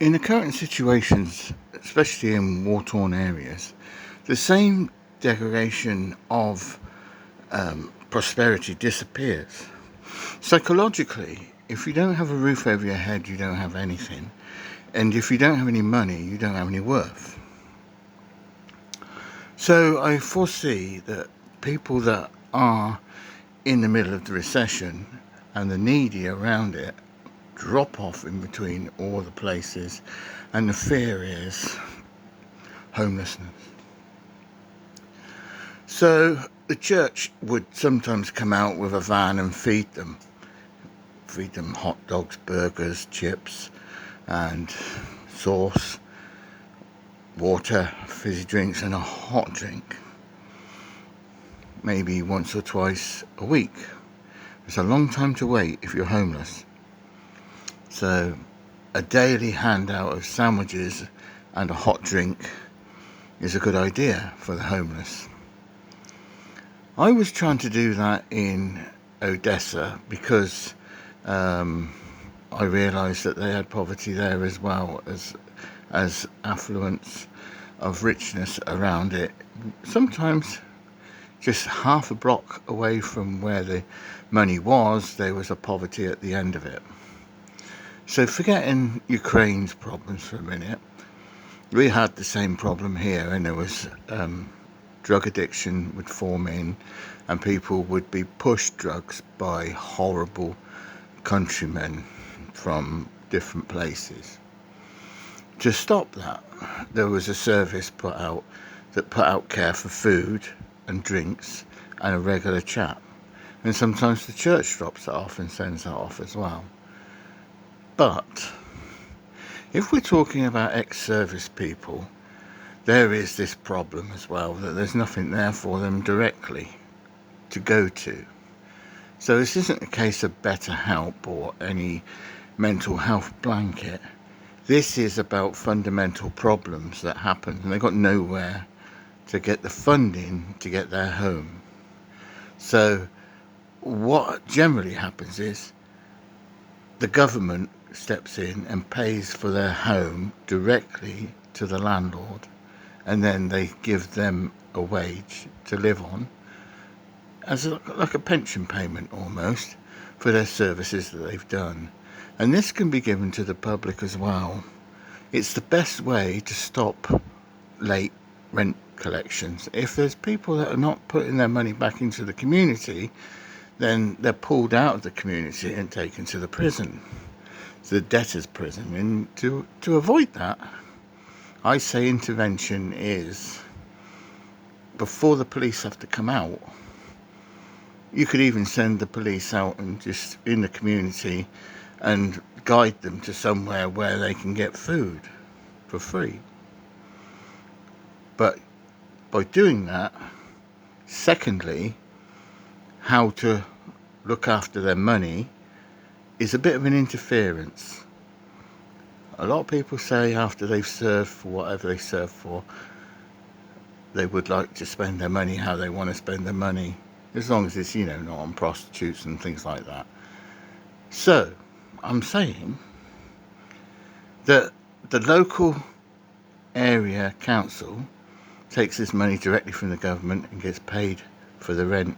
In the current situations, especially in war-torn areas, the same degradation of prosperity disappears. Psychologically, if you don't have a roof over your head, you don't have anything. And if you don't have any money, you don't have any worth. So I foresee that people that are in the middle of the recession and the needy around it drop off in between all the places, and the fear is homelessness. So the church would sometimes come out with a van and feed them hot dogs, burgers, chips, and sauce, water, fizzy drinks, and a hot drink, maybe once or twice a week. It's a long time to wait if you're homeless. So a daily handout of sandwiches and a hot drink is a good idea for the homeless. I was trying to do that in Odessa because I realised that they had poverty there as well as affluence of richness around it. Sometimes just half a block away from where the money was, there was a poverty at the end of it. So forgetting Ukraine's problems for a minute, we had the same problem here, and there was drug addiction would form in, and people would be pushed drugs by horrible countrymen from different places. To stop that, there was a service put out care for food and drinks and a regular chat. And sometimes the church drops it off and sends that off as well. But if we're talking about ex-service people, there is this problem as well, that there's nothing there for them directly to go to. So this isn't a case of better help or any mental health blanket. This is about fundamental problems that happen, and they've got nowhere to get the funding to get their home. So what generally happens is the government steps in and pays for their home directly to the landlord, and then they give them a wage to live on as like a pension payment almost for their services that they've done. And this can be given to the public as well. It's the best way to stop late rent collections. If there's people that are not putting their money back into the community, then they're pulled out of the community and taken to the prison, the debtor's prison. And to avoid that, I say intervention is, before the police have to come out, you could even send the police out and just in the community and guide them to somewhere where they can get food for free. But by doing that, secondly, how to look after their money is a bit of an interference. A lot of people say after they've served for whatever they served for, they would like to spend their money how they want to spend their money, as long as it's, not on prostitutes and things like that. So I'm saying that the local area council takes this money directly from the government and gets paid for the rent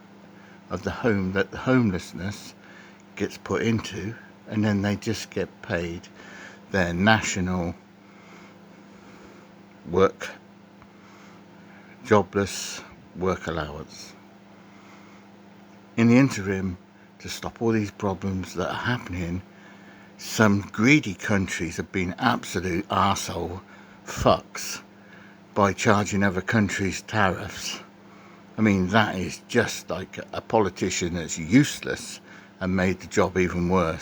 of the home that the homelessness gets put into, and then they just get paid their national jobless work allowance. In the interim, to stop all these problems that are happening, some greedy countries have been absolute arsehole fucks by charging other countries tariffs. I mean, that is just like a politician that's useless and made the job even worse.